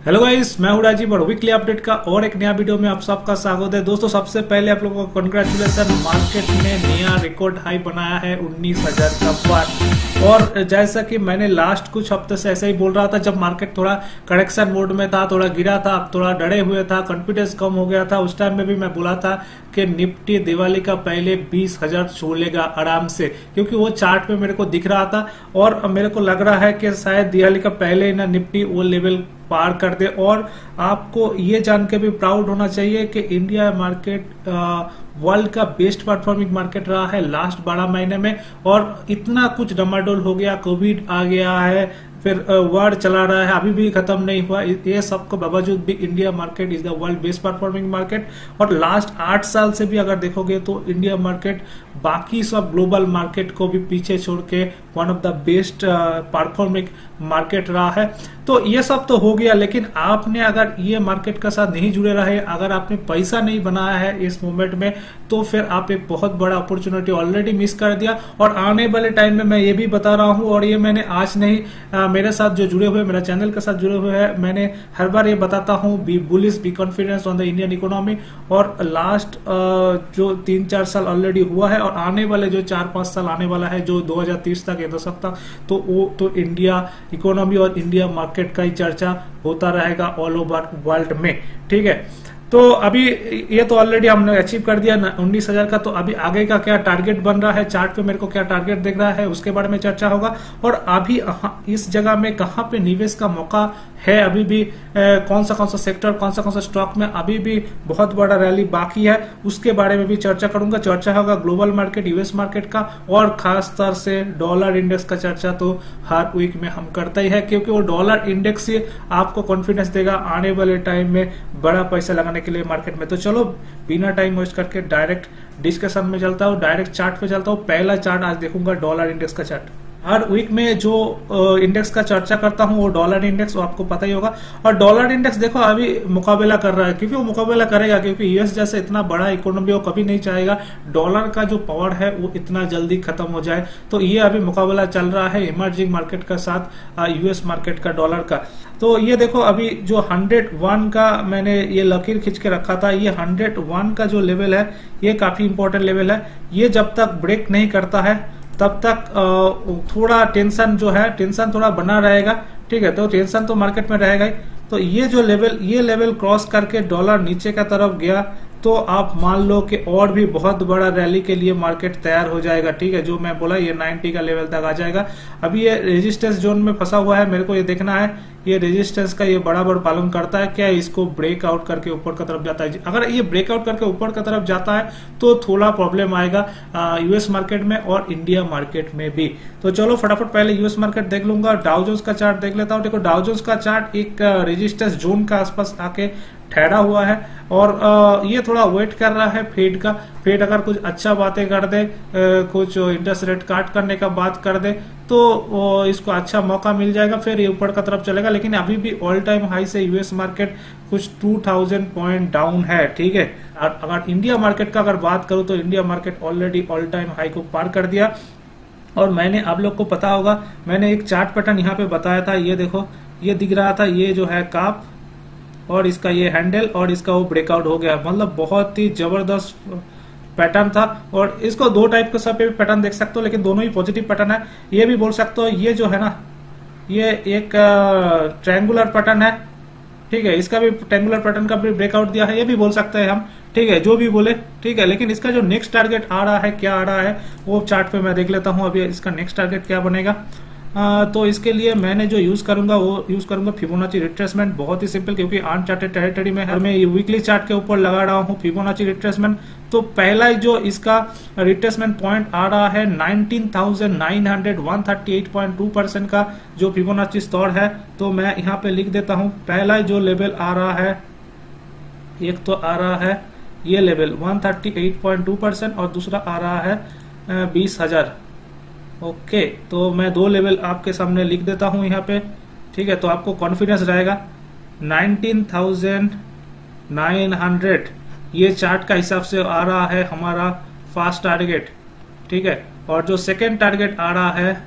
Hello guys, मैं हूं राजीव और वीकली अपडेट का और एक नया वीडियो में आप सबका स्वागत है। दोस्तों, सबसे पहले आप लोगों को कंग्रेचुलेसन, मार्केट ने नया रिकॉर्ड हाई बनाया है 19,000 का पार। और जैसा कि मैंने लास्ट कुछ हफ्ते से ऐसे ही बोल रहा था, जब मार्केट थोड़ा करेक्शन मोड में था, थोड़ा गिरा था, थोड़ा डरे हुए था, कॉन्फिडेंस कम हो गया था, उस टाइम में भी मैं बोला था कि निफ्टी दिवाली का पहले 20,000 छू लेगा आराम से, क्योंकि वो चार्ट पे मेरे को दिख रहा था और मेरे को लग रहा है कि शायद दिवाली का पहले ना निफ्टी वो लेवल पार कर दे। और आपको ये जान के भी प्राउड होना चाहिए कि इंडिया मार्केट वर्ल्ड का बेस्ट परफॉर्मिंग मार्केट रहा है लास्ट 12 महीने में। और इतना कुछ डमाडोल हो गया, कोविड आ गया है, फिर वर्ल्ड चला रहा है, अभी भी खत्म नहीं हुआ। ये सब के बावजूद भी India market is the world best performing market. और लास्ट 8 साल से भी अगर देखोगे तो इंडिया मार्केट बाकी सब ग्लोबल मार्केट को भी पीछे छोड़ के one of the best performing market रहा है। तो ये सब तो हो गया, लेकिन आपने अगर ये मार्केट के साथ नहीं जुड़े रहे, अगर आपने पैसा नहीं बनाया है इस मोमेंट में, तो फिर आप एक बहुत बड़ा अपॉर्चुनिटी ऑलरेडी मिस कर दिया। और आने वाले टाइम में मैं ये भी बता रहा हूं, और ये मैंने आज नहीं, मेरे साथ जो जुड़े हुए, मेरा चैनल के साथ जुड़े हुए हैं, मैंने हर बार ये बताता हूं, be bullish, be confidence on the Indian economy. और लास्ट जो 3-4 साल ऑलरेडी हुआ है, और आने वाले जो 4-5 साल आने वाला है, जो 2030 तक या दशक तक, तो वो तो इंडिया इकोनॉमी और इंडिया मार्केट का ही चर्चा होता रहेगा ऑल ओवर वर्ल्ड में। ठीक है, तो अभी ये तो ऑलरेडी हमने अचीव कर दिया 19,000 का। तो अभी आगे का क्या टारगेट बन रहा है, चार्ट पे मेरे को क्या टारगेट दिख रहा है, उसके बारे में चर्चा होगा। और अभी इस जगह में कहां पे निवेश का मौका है, अभी भी कौन सा सेक्टर, कौन सा स्टॉक में अभी भी बहुत बड़ा रैली बाकी है, उसके बारे में भी चर्चा करूंगा। चर्चा होगा ग्लोबल मार्केट, यूएस मार्केट का, और खास तौर से डॉलर इंडेक्स का चर्चा तो हर वीक में हम करते ही है, क्योंकि वो डॉलर इंडेक्स से आपको कॉन्फिडेंस देगा आने वाले टाइम में बड़ा पैसा लगाने के लिए मार्केट में। तो चलो बिना टाइम वेस्ट करके डायरेक्ट डिस्कशन में चलता हूँ, डायरेक्ट चार्ट पे चलता हूँ। पहला चार्ट आज देखूंगा डॉलर इंडेक्स का चार्ट। हर वीक में जो इंडेक्स का चर्चा करता हूं वो डॉलर इंडेक्स, वो आपको पता ही होगा। और डॉलर इंडेक्स देखो अभी मुकाबला कर रहा है, क्योंकि वो मुकाबला करेगा, क्योंकि यूएस जैसे इतना बड़ा इकोनॉमी वो कभी नहीं चाहेगा डॉलर का जो पावर है वो इतना जल्दी खत्म हो जाए। तो ये अभी मुकाबला चल रहा है इमर्जिंग मार्केट का साथ यूएस मार्केट का, डॉलर का। तो ये देखो अभी जो 101 का मैंने ये लकीर खींच के रखा था, ये 101 का जो लेवल है ये काफी इंपॉर्टेंट लेवल है। ये जब तक ब्रेक नहीं करता है तब तक थोड़ा टेंशन जो है, टेंशन थोड़ा बना रहेगा। ठीक है, तो टेंशन तो मार्केट में रहेगा ही। तो ये जो लेवल, ये लेवल क्रॉस करके डॉलर नीचे का तरफ गया तो आप मान लो कि और भी बहुत बड़ा रैली के लिए मार्केट तैयार हो जाएगा। ठीक है, जो मैं बोला ये 90 का लेवल तक आ जाएगा। अभी ये रेजिस्टेंस जोन में फंसा हुआ है, मेरे को ये देखना है ये रेजिस्टेंस का ये बराबर पालन करता है क्या, इसको ब्रेकआउट करके ऊपर की तरफ जाता है। अगर ये ब्रेकआउट करके ऊपर की तरफ जाता है तो थोड़ा प्रॉब्लम आएगा यूएस मार्केट में और इंडिया मार्केट में भी। तो चलो फटाफट पहले यूएस मार्केट देख लूंगा, डाउ जोन्स का चार्ट देख लेता हूँ। देखो डाउ जोन्स का चार्ट एक रेजिस्टेंस जोन का आसपास आके ठहरा हुआ है, और ये थोड़ा वेट कर रहा है फेड का। फेड अगर कुछ अच्छा बातें कर दे, कुछ इंटरेस्ट रेट काट करने का बात कर दे, तो इसको अच्छा मौका मिल जाएगा, फिर ये ऊपर की तरफ चलेगा। लेकिन अभी भी ऑल टाइम हाई से यूएस मार्केट कुछ 2000 पॉइंट डाउन है। ठीक है, अगर इंडिया मार्केट का अगर बात करूं तो India market already all time high को पार कर दिया। और मैंने, आप लोग को पता होगा, मैंने एक चार्ट पैटर्न यहाँ पे बताया था, ये देखो ये दिख रहा था, ये जो है काप और इसका ये हैंडल, और इसका वो ब्रेकआउट हो गया। मतलब बहुत ही जबरदस्त पैटर्न था। और इसको दो टाइप के सब पैटर्न देख सकते हो, लेकिन दोनों ही पॉजिटिव पैटर्न है। ये भी बोल सकते हो ये जो है ना, ये एक ट्रायंगुलर पैटर्न है। ठीक है, इसका भी ट्रायंगुलर पैटर्न का भी ब्रेकआउट दिया है, ये भी बोल सकते हैं हम। ठीक है, जो भी बोले ठीक है, लेकिन इसका जो नेक्स्ट टारगेट आ रहा है, क्या आ रहा है वो चार्ट पे मैं देख लेता हूँ। अभी इसका नेक्स्ट टारगेट क्या बनेगा। तो इसके लिए मैंने जो यूज करूंगा वो यूज करूंगा फिबोनाची रिट्रेसमेंट। बहुत ही सिंपल, क्योंकि अनचार्टेड टेरिटरी में है, मैं वीकली चार्ट के ऊपर लगा रहा हूँ फिबोनाची रिट्रेसमेंट। तो पहला जो इसका रिट्रेसमेंट पॉइंट आ रहा है 19,900, 138.2% का जो फिबोनाची स्तर है। तो मैं यहाँ पे लिख देता हूँ, पहला जो लेवल आ रहा है, एक तो आ रहा है ये लेवल 138.2% और दूसरा आ रहा है 20,000। ओके, तो मैं दो लेवल आपके सामने लिख देता हूं यहाँ पे। ठीक है, तो आपको कॉन्फिडेंस रहेगा 19,900 ये चार्ट का हिसाब से आ रहा है हमारा फास्ट टारगेट। ठीक है, और जो सेकेंड टारगेट आ रहा है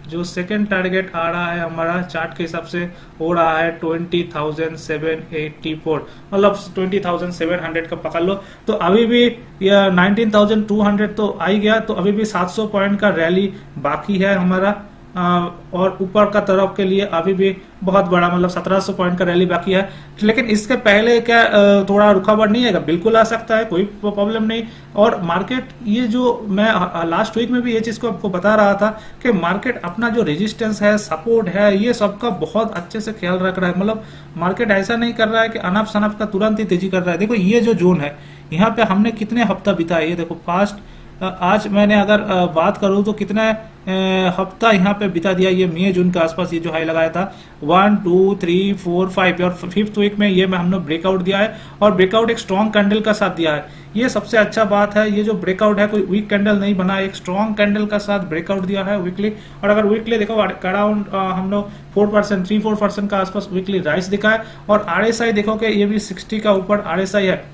जो सेकंड टारगेट आ रहा है हमारा चार्ट के हिसाब से हो रहा है 20,784, मतलब 20,700 का पकड़ लो। तो अभी भी 19,200 तो आ ही गया, तो अभी भी 700 पॉइंट का रैली बाकी है हमारा, और ऊपर का तरफ के लिए अभी भी बहुत बड़ा, मतलब 1700 पॉइंट का रैली बाकी है। लेकिन इसके पहले क्या थोड़ा रुकावट नहीं आएगा? बिल्कुल आ सकता है, कोई प्रॉब्लम नहीं। और मार्केट, ये जो मैं लास्ट वीक में भी ये चीज को आपको बता रहा था कि मार्केट अपना जो रेजिस्टेंस है, सपोर्ट है, ये सबका बहुत अच्छे से ख्याल रख रहा है। मतलब मार्केट ऐसा नहीं कर रहा है कि अनफ सनफ का तुरंत ही तेजी कर रहा है। देखो ये जो जोन है, यहाँ पे हमने कितने हफ्ता बिताए, ये देखो फास्ट, आज मैंने अगर बात करूं तो कितना हफ्ता यहाँ पे बिता दिया, ये मई जून के आसपास ये जो हाई लगाया था 1 2 3 4 5, और 5th वीक में ये हमने ब्रेकआउट दिया है, और ब्रेकआउट एक स्ट्रॉन्ग कैंडल का साथ दिया है। ये सबसे अच्छा बात है, ये जो ब्रेकआउट है कोई वीक कैंडल नहीं बना, एक स्ट्रॉन्ग कैंडल का साथ ब्रेकआउट दिया है वीकली। और अगर वीकली देखो अराउंड हम लोग 4%, 3-4% का आसपास वीकली राइस दिखा है। और RSI देखो कि ये भी 60 का ऊपर RSI है।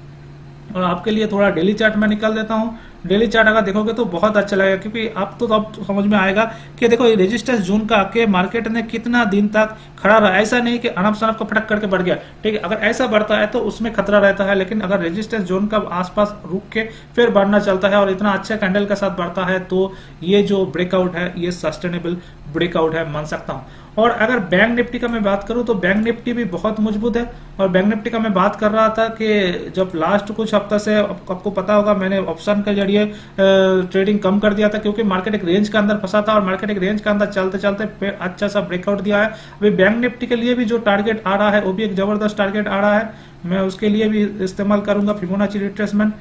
और आपके लिए थोड़ा डेली चार्ट में निकाल देता हूँ। डेली चार्ट अगर देखोगे तो बहुत अच्छा लगेगा, क्योंकि अब तो समझ में आएगा कि देखो ये रेजिस्टेंस जोन का आके मार्केट ने कितना दिन तक खड़ा रहा। ऐसा नहीं कि अनफ सनफ का फटक करके बढ़ गया, ठीक है। अगर ऐसा बढ़ता है तो उसमें खतरा रहता है, लेकिन अगर रेजिस्टेंस जोन का आसपास रुक के फिर बढ़ना चलता है और इतना अच्छा कैंडल के साथ बढ़ता है, तो ये जो ब्रेकआउट है ये सस्टेनेबल ब्रेकआउट है, मान सकता हूँ। और अगर बैंक निफ्टी का मैं बात करूं तो बैंक निफ्टी भी बहुत मजबूत है। और बैंक निफ्टी का मैं बात कर रहा था कि जब लास्ट कुछ हफ्ता से, आपको पता होगा मैंने ऑप्शन के जरिए ट्रेडिंग कम कर दिया था, क्योंकि मार्केट एक रेंज के अंदर फंसा था, और मार्केट एक रेंज के अंदर चलते चलते अच्छा सा ब्रेकआउट दिया है। अभी बैंक निफ्टी के लिए भी जो टारगेट आ रहा है वो भी एक जबरदस्त टारगेट आ रहा है, मैं उसके लिए भी इस्तेमाल करूंगा फिबोनाची रिट्रेसमेंट।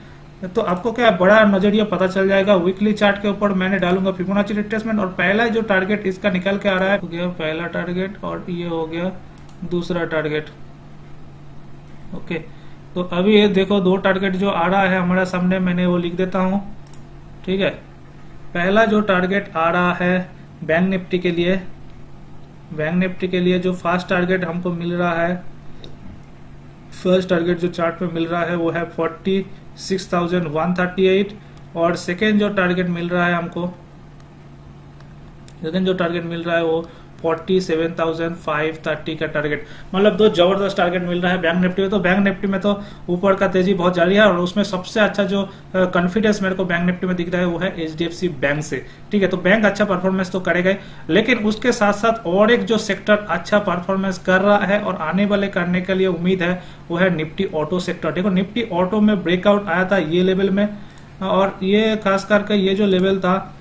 तो आपको क्या बड़ा नजरिया पता चल जाएगा। वीकली चार्ट के ऊपर मैंने डालूंगा फिबोनाची रिट्रेसमेंट, और पहला जो टारगेट इसका निकल के आ रहा है हो गया पहला टारगेट, और ये हो गया दूसरा टारगेट। ओके, तो अभी ये देखो 2 टारगेट जो आ रहा है हमारे सामने, मैंने वो लिख देता हूं, ठीक है। पहला जो टारगेट आ रहा है बैंक निफ्टी के लिए, बैंक निफ्टी के लिए जो फर्स्ट टारगेट हमको मिल रहा है, फर्स्ट टारगेट जो चार्ट पे मिल रहा है वो है 46,138, और सेकेंड जो टारगेट मिल रहा है हमको, सेकेंड जो टारगेट मिल रहा है वो 47,530 का टारगेट। मतलब 2 जबरदस्त टारगेट मिल रहा है बैंक निफ्टी में। तो बैंक निफ्टी में तो ऊपर का तेजी बहुत जारी है, और उसमें सबसे अच्छा जो कॉन्फिडेंस मेरे को बैंक निफ्टी में दिख रहा है वो है HDFC बैंक से, ठीक है। तो बैंक अच्छा परफॉर्मेंस तो करेगा, लेकिन उसके साथ साथ और एक जो सेक्टर अच्छा परफॉर्मेंस कर रहा है और आने वाले करने के लिए उम्मीद है वो है निफ्टी ऑटो सेक्टर। देखो निफ्टी ऑटो में ब्रेकआउट आया था ये लेवल में, और ये खास करके ये जो लेवल था,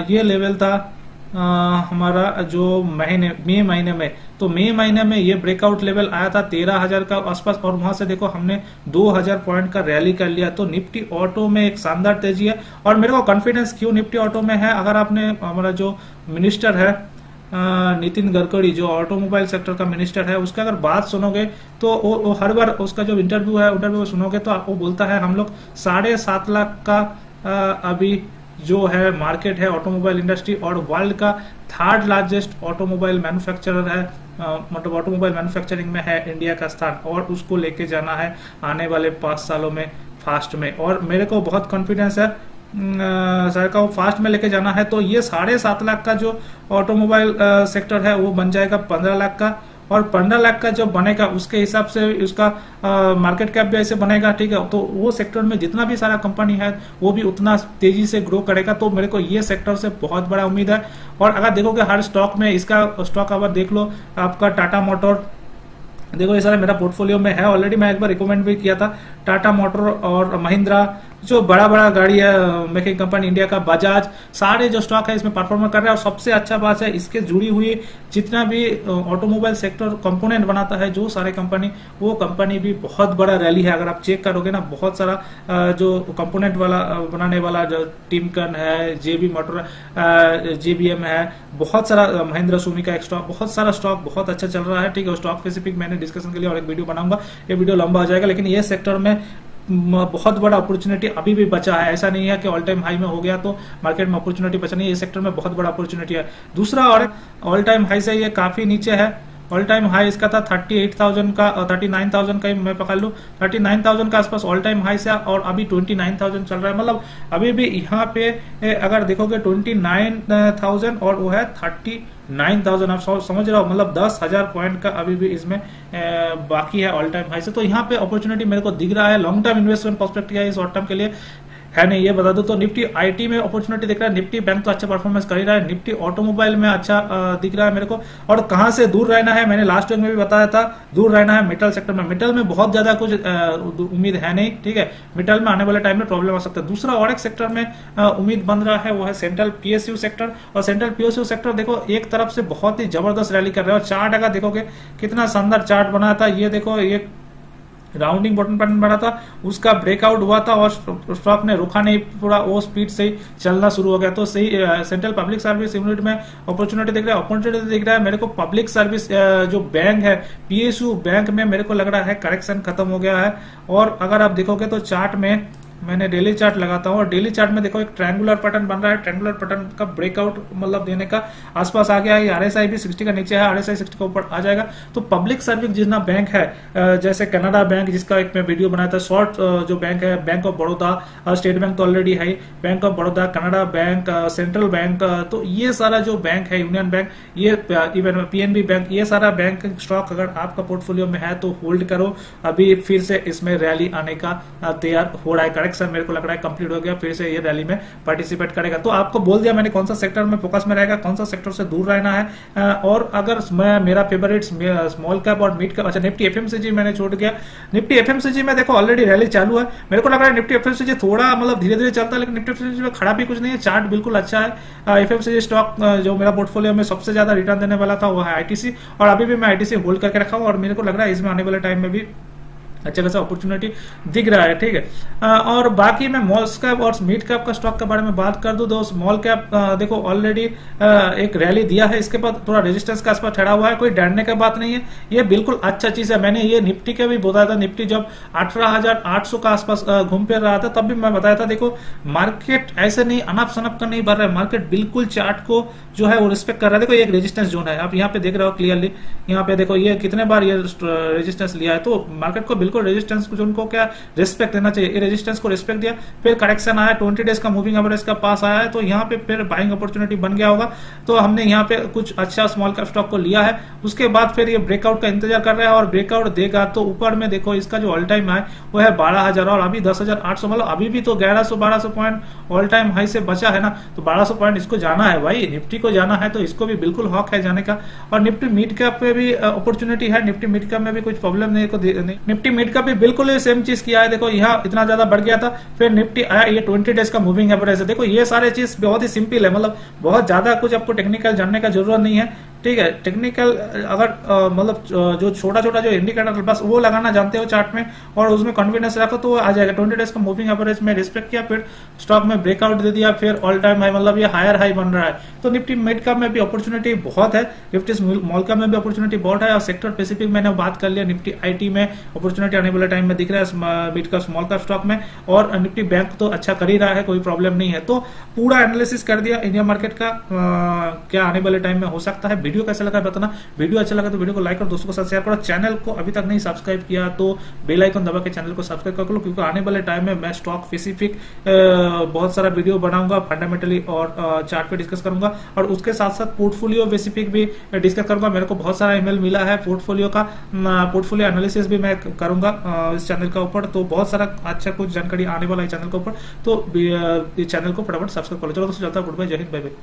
ये लेवल था हमारा जो मई महीने में, तो मई महीने में ये ब्रेकआउट लेवल आया था 13,000 का आसपास, और वहां से देखो हमने 2,000 पॉइंट का रैली कर लिया। तो निफ्टी ऑटो में एक शानदार तेजी है, और मेरे को कॉन्फिडेंस क्यों निफ्टी ऑटो में है, अगर आपने हमारा जो मिनिस्टर है नितिन गडकरी, जो ऑटोमोबाइल सेक्टर का मिनिस्टर है, उसका अगर बात सुनोगे तो वो हर बार उसका जो इंटरव्यू सुनोगे तो वो बोलता है हम लोग 7.5 लाख का अभी जो है मार्केट है ऑटोमोबाइल इंडस्ट्री, और वर्ल्ड का 3rd लार्जेस्ट ऑटोमोबाइल मैन्युफैक्चरर है, मतलब ऑटोमोबाइल मैन्युफैक्चरिंग में है इंडिया का स्थान, और उसको लेके जाना है आने वाले 5 सालों में फास्ट में। और मेरे को बहुत कॉन्फिडेंस है सर का वो फास्ट में लेके जाना है। तो ये 7.5 लाख का जो ऑटोमोबाइल सेक्टर है वो बन जाएगा 15 लाख का, और 15 लाख का जब बनेगा उसके हिसाब से उसका मार्केट कैप भी ऐसे बनेगा, ठीक है। तो वो सेक्टर में जितना भी सारा कंपनी है वो भी उतना तेजी से ग्रो करेगा। तो मेरे को ये सेक्टर से बहुत बड़ा उम्मीद है। और अगर देखोगे हर स्टॉक में, इसका स्टॉक अगर देख लो, आपका टाटा मोटर, देखो ये सारा मेरा पोर्टफोलियो में है ऑलरेडी, मैं एक बार रिकमेंड भी किया था। टाटा मोटर और महिंद्रा, जो बड़ा बड़ा गाड़ी है मेकिंग कंपनी इंडिया का, बजाज, सारे जो स्टॉक है इसमें परफॉर्म कर रहे हैं। और सबसे अच्छा बात है इसके जुड़ी हुई जितना भी ऑटोमोबाइल सेक्टर कंपोनेंट बनाता है जो सारे कंपनी, वो कंपनी भी बहुत बड़ा रैली है। अगर आप चेक करोगे ना, बहुत सारा जो कंपोनेंट वाला बनाने वाला जो टिमकन है, जेबी मोटर, जेबीएम है, बहुत सारा महिंद्रा सुमी का एक स्टॉक, बहुत सारा स्टॉक बहुत अच्छा चल रहा है, ठीक है। स्टॉक स्पेसिफिक मैंने डिस्कशन के लिए और एक वीडियो बनाऊंगा, ये वीडियो लंबा हो जाएगा। लेकिन ये सेक्टर में बहुत बड़ा अपॉर्चुनिटी अभी भी बचा है, ऐसा नहीं है कि ऑल टाइम हाई में हो गया तो मार्केट में अपॉर्चुनिटी बचा नहीं है, ये सेक्टर में बहुत बड़ा अपॉर्चुनिटी है। दूसरा, और ऑल टाइम हाई से ये काफी नीचे है, ऑल टाइम हाई इसका था 38,000 का, 39,000 का ही मैं पकड़ लूं, 39,000 का आसपास ऑल टाइम हाई से, और अभी 29,000 चल रहा है। मतलब अभी भी यहाँ पे अगर देखोगे 29,000 और वो है 39,000, आप समझ रहे हो, मतलब 10,000 पॉइंट का अभी भी इसमें बाकी है ऑल टाइम हाई से। तो यहाँ पे अपॉर्चुनिटी मेरे को दिख रहा है, लॉन्ग टर्म इन्वेस्टमेंट पर्सपेक्टिव है, शॉर्ट टर्म के लिए है नहीं, ये बता दो। तो निफ्टी आईटी में अपॉर्चुनिटी दिख रहा है, निफ्टी बैंक तो अच्छा परफॉर्मेंस कर ही रहा है, निफ्टी ऑटोमोबाइल में अच्छा दिख रहा है मेरे को। और कहां से दूर रहना है, मैंने लास्ट वीक में भी बताया था, दूर रहना है मेटल सेक्टर में। मेटल में बहुत ज्यादा कुछ उम्मीद है नहीं, ठीक है, मेटल में आने वाले टाइम में प्रॉब्लम आ सकता है। दूसरा और एक सेक्टर में उम्मीद बन रहा है, वो है सेंट्रल पीएसयू सेक्टर। और सेंट्रल पीएसयू सेक्टर देखो एक तरफ से बहुत ही जबरदस्त रैली कर रहा है, और चार्ट अगर देखोगे कितना शानदार चार्ट बना था, ये देखो, ये राउंडिंग बटन पैटर्न बना था, उसका ब्रेकआउट हुआ था और स्टॉक ने रुका नहीं, पूरा वो स्पीड से ही चलना शुरू हो गया। तो सही सेंट्रल पब्लिक सर्विस यूनिट में अपॉर्चुनिटी दिख रहा है। अपॉर्चुनिटी दिख रहा है मेरे को पब्लिक सर्विस जो बैंक है, पीएसयू बैंक में मेरे को लग रहा है करेक्शन खत्म हो गया है। और अगर आप देखोगे तो चार्ट में, मैंने डेली चार्ट लगाता हूँ, और डेली चार्ट में देखो एक ट्रायंगुलर पैटर्न बन रहा है, ट्रायंगुलर पैटर्न का ब्रेकआउट मतलब देने का आसपास आ गया है। आरएसआई भी 60 का नीचे है, आरएसआई 60 के ऊपर आ जाएगा। तो पब्लिक सर्विस जितना बैंक है, जैसे कनाडा बैंक जिसका एक मैं वीडियो बनाया था, शॉर्ट जो बैंक है, bank of Baroda, state bank तो ऑलरेडी है, bank of Baroda, Canada bank, central bank, तो ये सारा जो बैंक है, यूनियन बैंक, ये इवन पीएनबी बैंक, ये सारा बैंक स्टॉक अगर आपका पोर्टफोलियो में है तो होल्ड करो। अभी फिर से इसमें रैली आने का तैयार हो रहा है, करेक्शन मेरे को लग रहा है कंप्लीट हो गया, फिर से ये रैली में पार्टिसिपेट करेगा। तो आपको बोल दिया मैंने कौन सा सेक्टर में फोकस में रहेगा, कौन सा सेक्टर से दूर रहना है। और अगर मैं मेरा फेवरेट स्मॉल कैप और मिड कैप, अच्छा निफ्टी एफएमसीजी मैंने छोड़ गया। निफ्टी एफएमसीजी में देखो ऑलरेडी रैली चालू है, मेरे को लग रहा है निफ्टी एफएमसीजी थोड़ा मतलब धीरे धीरे चलता है, लेकिन निफ्टी एफएमसीजी में खड़ा भी कुछ नहीं है, चार्ट बिल्कुल अच्छा है। एफएमसीजी स्टॉक जो मेरा पोर्टफोलियो में सबसे ज्यादा रिटर्न देने वाला था वो है आईटीसी, और अभी भी मैं आईटीसी होल्ड करके रखा हूं, और मेरे को लग रहा है इसमें आने वाले टाइम में भी अच्छा खासा अपॉर्चुनिटी दिख रहा है, ठीक है। और बाकी मैं स्मॉल कैप और मिड कैप का स्टॉक के बारे में बात कर दूं तो स्मॉल कैप देखो ऑलरेडी एक रैली दिया है, इसके बाद थोड़ा रेजिस्टेंस के आसपास ठहरा हुआ है, कोई डरने की बात नहीं है, ये बिल्कुल अच्छा चीज है। मैंने ये निफ्टी के भी बताया था, निफ्टी जब 18,800 का आसपास घूम फिर रहा था तब भी मैं बताया था, देखो मार्केट ऐसे नहीं अनप सनप का नहीं बढ़ रहा है, मार्केट बिल्कुल चार्ट को जो है वो रिस्पेक्ट कर रहा है। देखो ये एक रेजिस्टेंस जोन है, आप यहाँ पे देख रहे हो क्लियरली, यहाँ पे देखो ये कितने बार ये रेजिस्टेंस लिया है, तो मार्केट को बिल्कुल रेजिस्टेंस को उनको क्या रिस्पेक्ट देना चाहिए, ये रेजिस्टेंस को रिस्पेक्ट दिया, फिर करेक्शन आया, 20 डेज का मूविंग एवरेज का पास आया है, तो यहाँ पे फिर बाइंग अपॉर्चुनिटी बन गया होगा। तो हमने यहाँ पे कुछ अच्छा स्मॉल कैप स्टॉक को लिया है, उसके बाद फिर ये ब्रेकआउट का इंतजार कर रहा है, और ब्रेकआउट देगा तो ऊपर में देखो इसका जो ऑल टाइम है वो है 12,000 और अभी 10,800, मतलब अभी भी तो 1100-1200 पॉइंट ऑल टाइम हाई से बचा है ना, तो 1200 पॉइंट इसको जाना है भाई, निफ्टी को जाना है, तो इसको भी बिल्कुल हक है जाने का। और निफ्टी मिड कैप पे भी अपॉर्चुनिटी है, निफ्टी मिड कैप में भी कुछ प्रॉब्लम नहीं, निफ्टी मिड कैप भी बिल्कुल सेम चीज किया है। देखो यहाँ इतना ज्यादा बढ़ गया था, फिर निफ्टी आया, ये 20 डेज का मूविंग एवरेज है। देखो ये सारे चीज बहुत ही सिंपल है, मतलब बहुत ज्यादा कुछ आपको टेक्निकल जानने का जरूरत नहीं है, ठीक है। टेक्निकल अगर मतलब जो छोटा छोटा जो इंडिकेटर बस वो लगाना जानते हो चार्ट में और उसमें कॉन्फिडेंस रखो तो आ जाएगा। 20 डेज का मूविंग एवरेज में रिस्पेक्ट किया, फिर स्टॉक में ब्रेकआउट दे दिया, फिर ऑल टाइम हाई, मतलब ये हायर हाई बन रहा है। तो निफ्टी मिड कैप में भी अपॉर्चुनिटी बहुत है, निफ्टी स्मॉल कैप में भी अपॉर्चुनिटी बहुत है, और सेक्टर स्पेसिफिक मैंने बात कर लिया, निफ्टी आईटी में अपॉर्चुनिटी आने वाले टाइम में दिख रहा है mid cap small cap stock में, और निफ्टी बैंक तो अच्छा कर ही रहा है, कोई प्रॉब्लम नहीं है। तो पूरा एनालिसिस कर दिया इंडिया मार्केट का, क्या आने वाले टाइम में हो सकता है। वीडियो कैसा लगा बताना, वीडियो अच्छा लगा तो वीडियो को लाइक और दोस्तों के साथ शेयर करो। चैनल को अभी तक नहीं सब्सक्राइब किया तो बेल आइकन दबा के चैनल को सब्सक्राइब कर लो, क्योंकि आने वाले टाइम में मैं स्टॉक स्पेसिफिक बहुत सारा वीडियो बनाऊंगा, फंडामेंटली और चार्ट पे डिस्कस करूंगा, और उसके साथ साथ पोर्टफोलियो स्पेसिफिक भी डिस्कस करूंगा। मेरे को बहुत सारा ईमेल मिला है पोर्टफोलियो का, पोर्टफोलियो एनालिसिस भी मैं करूंगा इस चैनल का ऊपर, तो बहुत सारा अच्छा कुछ जानकारी आने वाला है चैनल के ऊपर, तो चैनल को फटाफट सब्सक्राइब करो। चलो दोस्तों, चलता है, गुड बाय, जय हिंद, बाय बाय।